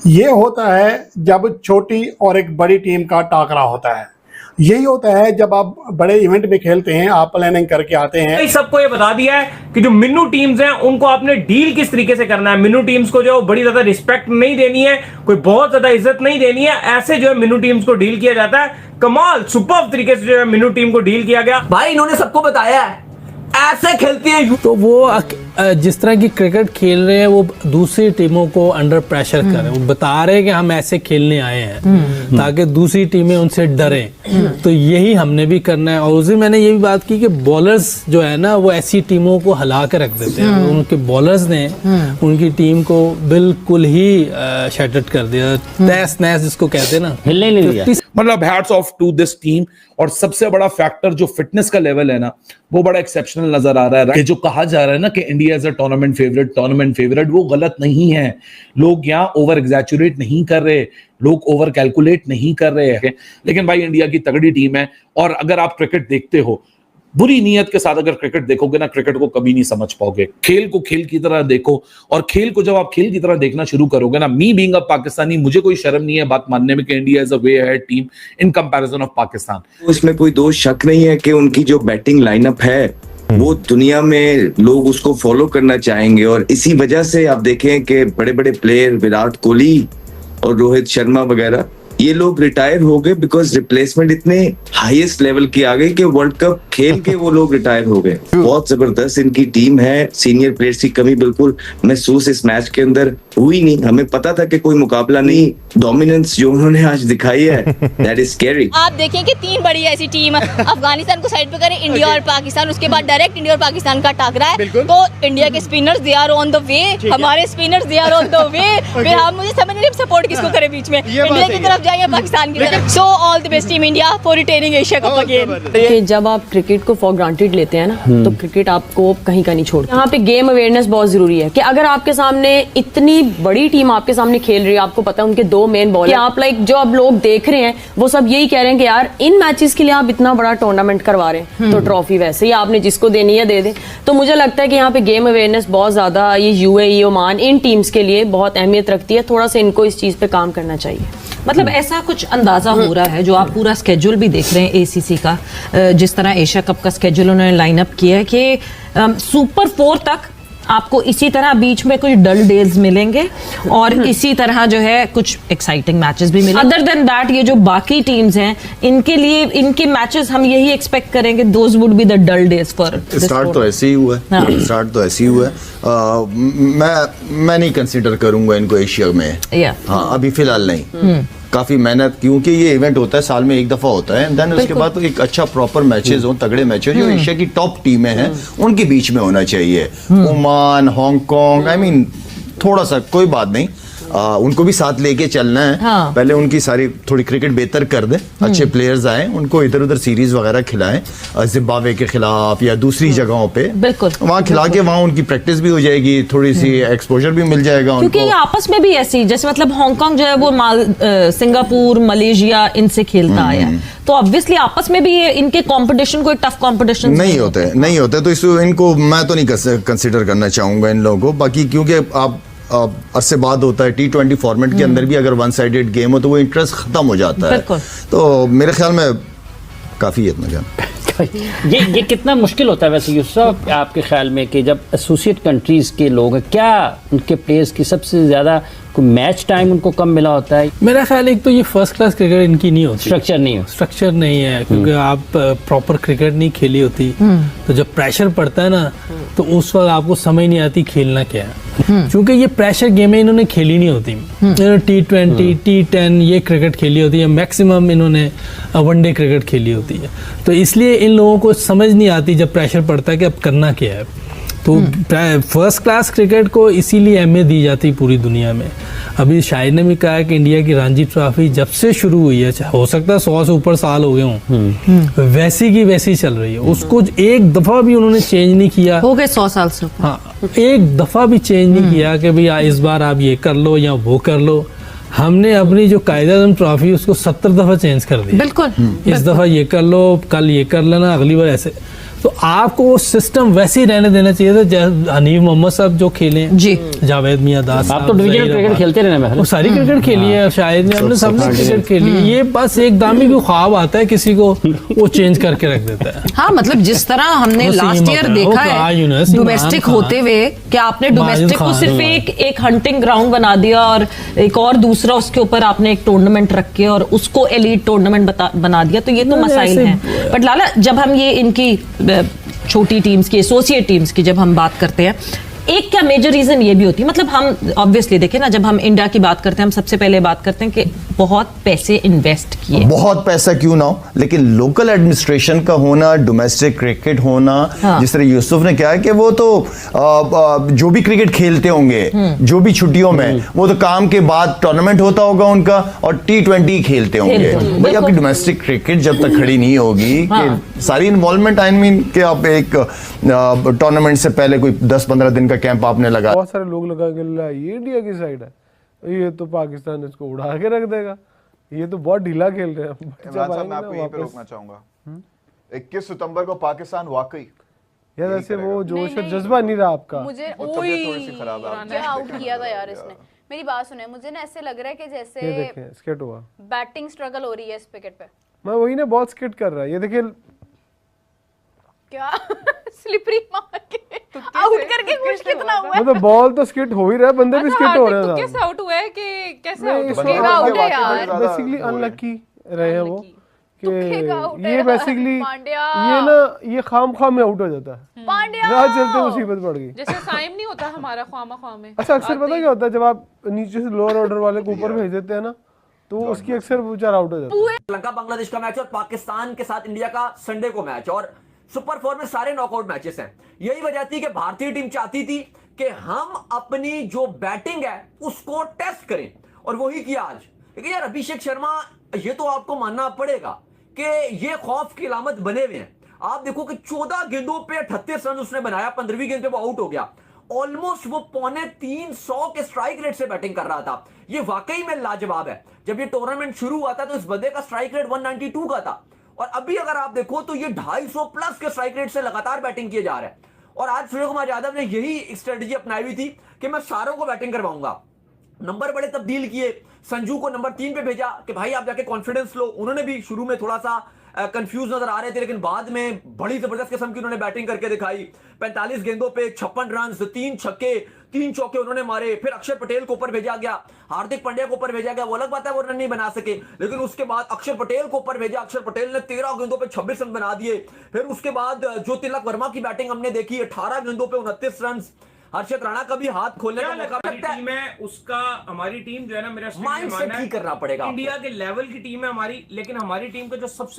ये होता है जब छोटी और एक बड़ी टीम का टाकरा होता है। यही होता है जब आप बड़े इवेंट में खेलते हैं, आप प्लानिंग करके आते हैं। सबको ये बता दिया है कि जो मिन्नू टीम्स हैं उनको आपने डील किस तरीके से करना है। मिन्नू टीम्स को जो बड़ी ज्यादा रिस्पेक्ट नहीं देनी है, कोई बहुत ज्यादा इज्जत नहीं देनी है, ऐसे जो है मिन्नू टीम्स को डील किया जाता है। कमाल सुपर्ब तरीके से जो है मिन्नू टीम को डील किया गया। भाई इन्होंने सबको बताया है ऐसे खेलती है। तो वो जिस तरह की क्रिकेट खेल रहे हैं वो दूसरी टीमों को अंडर प्रेशर कर रहे हैं। वो बता रहे हैं कि हम ऐसे खेलने आए हैं ताकि दूसरी टीमें उनसे डरें। तो यही हमने भी करना है। और उस दिन मैंने ये भी बात की कि बॉलर्स जो है ना वो ऐसी टीमों को हिला के रख देते हैं। उनके बॉलर्स ने उनकी टीम को बिल्कुल ही शैटर्ड कर दिया, तहस नहस जिसको कहते हैं ना, हिलने नहीं दिया। मतलब hats off to this team. और सबसे बड़ा फैक्टर जो फिटनेस का लेवल है ना वो बड़ा एक्सेप्शनल नजर आ रहा है। कि जो कहा जा रहा है ना कि India is a tournament favourite, वो गलत नहीं है। लोग यहाँ ओवर एग्जैचुरेट नहीं कर रहे, लोग ओवर कैलकुलेट नहीं कर रहे हैं। लेकिन भाई इंडिया की तगड़ी टीम है। और अगर आप क्रिकेट देखते हो, बुरी नीयत के साथ अगर क्रिकेट देखोगे ना, क्रिकेट को कभी नहीं समझ पाओगे। खेल को खेल की तरह देखो, और खेल को जब आप खेल की तरह देखना शुरू करोगे ना, मी बीइंग अ पाकिस्तानी, मुझे कोई शर्म नहीं है बात मानने में कि India is a way ahead team in comparison of Pakistan. उसमें कोई दो शक नहीं है कि उनकी जो बैटिंग लाइनअप है वो दुनिया में लोग उसको फॉलो करना चाहेंगे। और इसी वजह से आप देखें कि बड़े बड़े प्लेयर विराट कोहली और रोहित शर्मा वगैरह ये लोग रिटायर हो गए बिकॉज रिप्लेसमेंट इतने हाईएस्ट लेवल की आ गई कि वर्ल्ड कप खेल के वो लोग रिटायर हो गए। बहुत जबरदस्त इनकी टीम है। सीनियर प्लेयर्स की कमी बिल्कुल महसूस इस मैच के अंदर हुई नहीं। हमें पता था कि कोई मुकाबला नहीं। डोमिनेंस जो उन्होंने आज दिखाई है दैट इज स्कैरी। आप देखें कि तीन बड़ी ऐसी टीम अफगानिस्तान को साइड पे करें, इंडिया और पाकिस्तान, उसके बाद डायरेक्ट इंडिया और पाकिस्तान का टाकरा है। तो इंडिया के spinners they are on the way, हमारे spinners they are on the way. फिर हम मुझे समझ नहीं सपोर्ट किसको करें बीच में, इंडिया की तरफ जाए या पाकिस्तान की तरफ। So all the best team India for retaining Asia cup again. जब आप क्रिकेट को फॉर ग्रांटेड लेते हैं ना तो क्रिकेट आपको कहीं का नहीं छोड़ता। यहाँ पे गेम अवेयरनेस बहुत जरूरी है कि अगर आपके सामने इतनी बड़ी टीम आपके सामने खेल रही है, आपको पता है उनके दो मेन बॉलर, आप लाइक जो अब लोग देख रहे हैं वो सब यही कह रहे हैं कि यार इन मैचेस के लिए आप इतना बड़ा टूर्नामेंट करवा रहे हैं तो ट्रॉफी वैसे ही आपने जिसको देनी है दे दें। तो मुझे लगता है कि यहाँ पे गेम अवेयरनेस बहुत ज्यादा ये यूएई, ओमान इन टीम्स के लिए बहुत अहमियत रखती है। थोड़ा सा इनको इस चीज पे काम करना चाहिए। मतलब ऐसा कुछ अंदाजा हो रहा है, जो आप पूरा स्केड्यूल भी देख रहे हैं एसीसी का, जिस तरह एशिया कप का स्केड्यूल उन्होंने लाइनअप किया है कि सुपर 4 तक आपको इसी तरह बीच में कुछ डल डेज मिलेंगे और इसी तरह जो है कुछ एक्साइटिंग मैचेस भी मिलेंगे। अदर देन दैट ये जो बाकी टीम्स हैं इनके लिए इनके मैचेस हम यही एक्सपेक्ट करेंगे, those would be the dull days for. Start तो ऐसे ही हुआ है, स्टार्ट तो ऐसे ही हुआ है। मैं नहीं कंसीडर करूंगा इनको एशिया में। हाँ अभी फिलहाल नहीं। काफी मेहनत, क्योंकि ये इवेंट होता है साल में एक दफा होता है, देन उसके बाद तो एक अच्छा प्रॉपर मैचेस हो, तगड़े मैचेस जो एशिया की टॉप टीमें हैं उनके बीच में होना चाहिए। ओमान, हांगकांग, आई मीन थोड़ा सा कोई बात नहीं, उनको भी साथ लेके चलना है। हाँ। पहले उनकी सारी थोड़ी क्रिकेट बेहतर कर दे, अच्छे प्लेयर्स आए, उनको इधर उधर सीरीज वगैरह खिलाएं, जिम्बाब्वे के खिलाफ या दूसरी जगहों पे बिल्कुल वहाँ खिला के वहाँ उनकी प्रैक्टिस भी हो जाएगी, थोड़ी सी एक्सपोजर भी मिल जाएगा उनको। क्योंकि ये आपस में भी ऐसी, जैसे मतलब हांगकांग जो है वो सिंगापुर, मलेशिया इनसे खेलता आया है, तो ऑब्वियसली आपस में भी इनके कंपटीशन कोई टफ कंपटीशन नहीं होते तो इसको इनको मैं तो नहीं कंसिडर करना चाहूंगा इन लोगों को। बाकी क्योंकि आप अरसे बाद होता है T20 फॉर्मेट के अंदर भी अगर वन साइडेड गेम हो तो वो इंटरेस्ट खत्म हो जाता है। तो मेरे ख्याल में काफी है इतना जान। ये कितना मुश्किल होता है वैसे यूसुफ आपके ख्याल में कि जब एसोसिएट कंट्रीज के लोग हैं, क्या उनके प्लेयर्स की सबसे ज्यादा मैच टाइम उनको कम मिला होता है? मेरा ख्याल एक तो ये फर्स्ट क्लास क्रिकेट इनकी नहीं होती, स्ट्रक्चर नहीं है क्योंकि आप प्रॉपर क्रिकेट नहीं खेली होती। तो जब प्रेशर पड़ता है ना तो उस वक्त आपको समझ नहीं आती खेलना क्या है, क्योंकि ये प्रेशर गेमें इन्होंने खेली नहीं होती। इन्होंने T20, T10 ये क्रिकेट खेली होती है, मैक्सिमम इन्होंने वनडे क्रिकेट खेली होती है। तो इसलिए इन लोगों को समझ नहीं आती जब प्रेशर पड़ता है कि अब करना क्या है। तो फर्स्ट क्लास क्रिकेट को इसीलिए अहमियत दी जाती है पूरी दुनिया में। अभी शाहिद ने भी कहा है कि इंडिया की रणजी ट्रॉफी जब से शुरू हुई है, हो सकता है 100 से ऊपर साल हो गए हों, वैसी की वैसी चल रही है। उसको एक दफा भी उन्होंने चेंज नहीं किया, हो गए 100 साल से। हाँ, एक दफा भी चेंज नहीं किया कि भाई इस बार आप ये कर लो या वो कर लो। हमने अपनी जो कायदा ट्रॉफी उसको 70 दफा चेंज कर दी। बिल्कुल इस दफा ये कर लो, कल ये कर लेना, अगली बार ऐसे। तो आपको वो सिस्टम वैसे ही रहने देना चाहिए था जैसे हनीफ मोहम्मद साहब जो खेले जी, जावेद मियां दास आप तो डिवीजन क्रिकेट खेलते रहे ना, वो सारी क्रिकेट खेली है, शायद ने हमने सबने क्रिकेट खेली है। ये बस एक दामी भी ख्वाब आता है किसी को, वो चेंज करके रख देता है। हाँ मतलब जिस तरह हमने वो लास्ट सीमा ईयर पे, देखा वो कहा है यूनिवर्सिटी डोमेस्टिक इमरान होते हुए कि आपने माजिद डोमेस्टिक को खान, सिर्फ एक हंटिंग ग्राउंड बना दिया और एक और दूसरा उसके ऊपर आपने एक टूर्नामेंट रख के और उसको एलीट टूर्नामेंट बना दिया, तो ये तो मसाइल हैं। बट लाला, जब हम ये इनकी छोटी टीम्स की, एसोसिएट टीम्स की जब हम बात करते हैं, एक क्या मेजर रीजन ये भी होती है, मतलब हम ऑब्वियसली देखें ना, जब हम इंडिया की बात करते हैं हम सबसे पहले बात करते हैं कि बहुत पैसे इन्वेस्ट किए, बहुत पैसा क्यों ना हो, लेकिन लोकल एडमिनिस्ट्रेशन का होना, डोमेस्टिक क्रिकेट होना, हाँ। जिस तरह यूसुफ ने कहा है कि वो तो जो भी क्रिकेट खेलते होंगे जो भी छुट्टियों में, वो तो काम के बाद टूर्नामेंट होता होगा उनका और T20 खेलते होंगे। भाई आपकी डोमेस्टिक क्रिकेट जब तक खड़ी नहीं होगी कि सारी इन्वॉल्वमेंट, आई मीन कि आप एक टूर्नामेंट से पहले कोई 10-15 दिन का कैंप आपने लगा, बहुत सारे लोग लगा के ये इंडिया की साइड है, ये तो पाकिस्तान इसको उड़ा के रख देगा, ये तो बहुत ढीला खेल रहे हैं। इमरान साहब, मैं आपको यहीं पे रोकना चाहूंगा। 21 सितंबर को पाकिस्तान वाकई यार ऐसे वो जोश और जज्बा नहीं रहा आपका, मुझे तबीयत थोड़ी सी खराब है आपकी। क्या आउट किया था यार इसने। मेरी बात सुने, मुझे ना ऐसे लग रहा है कि ये जैसे देखें स्किट हुआ, बैटिंग स्ट्रगल हो रही है इस विकेट पे। मैं वही ना, बहुत स्किट कर रहा है ये देखिए, क्या स्लिपरी मार के आउट करके कुछ कितना हुआ है। मतलब बॉल तो स्किट हो ही रहा है, बंदे भी स्किट हो रहे हैं। कैसे आउट हुआ है कि कैसे आउट है यार, बेसिकली अनलकी रहे हैं वो कि ये बेसिकली पांड्या, ये ना ये खाम में आउट हो जाता है, पांड्या राह चलते मुसीबत पड़ गई। जैसे साइम नहीं होता हमारा ख्वामा में। अच्छा अक्सर पता क्या होता है, जब आप नीचे से लोअर ऑर्डर वाले को ऊपर भेज देते हैं ना, तो उसकी अक्सर बेचारा आउट हो जाता है। श्रीलंका बांग्लादेश का मैच और पाकिस्तान के साथ इंडिया का संडे को मैच, और सुपर 4 में सारे नॉकआउट मैचेस हैं। यही वजह थी कि भारतीय टीम चाहती थी कि हम अपनी जो बैटिंग है उसको टेस्ट करें, और वही किया आज। लेकिन यार अभिषेक शर्मा, ये तो आपको मानना पड़ेगा कि ये खौफ की अलामत बने हुए हैं। आप देखो कि 14 गेंदों पे 38 रन उसने बनाया, 15वीं गेंद पे वो आउट हो गया। ऑलमोस्ट वो 350 के स्ट्राइक रेट से बैटिंग कर रहा था। ये वाकई में लाजवाब है। जब ये टूर्नामेंट शुरू हुआ था तो इस बंदे का स्ट्राइक रेट 192 का था, और अभी अगर आप देखो तो ये 250 प्लस के स्ट्राइक रेट से लगातार बैटिंग किए जा रहे हैं। और आज सूर्य कुमार यादव ने यही स्ट्रेटजी अपनाई हुई थी कि मैं सारों को बैटिंग करवाऊंगा। नंबर बड़े तब्दील किए, संजू को नंबर 3 पे भेजा कि भाई आप जाके कॉन्फिडेंस लो। उन्होंने भी शुरू में थोड़ा सा कंफ्यूज नजर आ रहे थे, लेकिन बाद में बड़ी जबरदस्त किस्म की उन्होंने बैटिंग करके दिखाई। 45 गेंदों पे 56 रन, 3 छक्के 3 चौके उन्होंने मारे। फिर अक्षर पटेल को ऊपर भेजा गया, हार्दिक पांड्या को ऊपर भेजा गया। वो अलग बात है वो रन नहीं बना सके, लेकिन उसके बाद अक्षर पटेल को ऊपर भेजा। अक्षर पटेल ने 13 गेंदों पे 26 रन बना दिए। फिर उसके बाद जो तिलक वर्मा की बैटिंग हमने देखी, 18 गेंदों पे 29 रन। हर्षित राणा का भी हाथ खोलने का मौका मिलता है। मैं उसका, हमारी टीम जो है ना, मेरा माइंड सेट ठीक करना पड़ेगा। इंडिया के लेवल की टीम है हमारी, लेकिन हमारी टीम का जो सबसे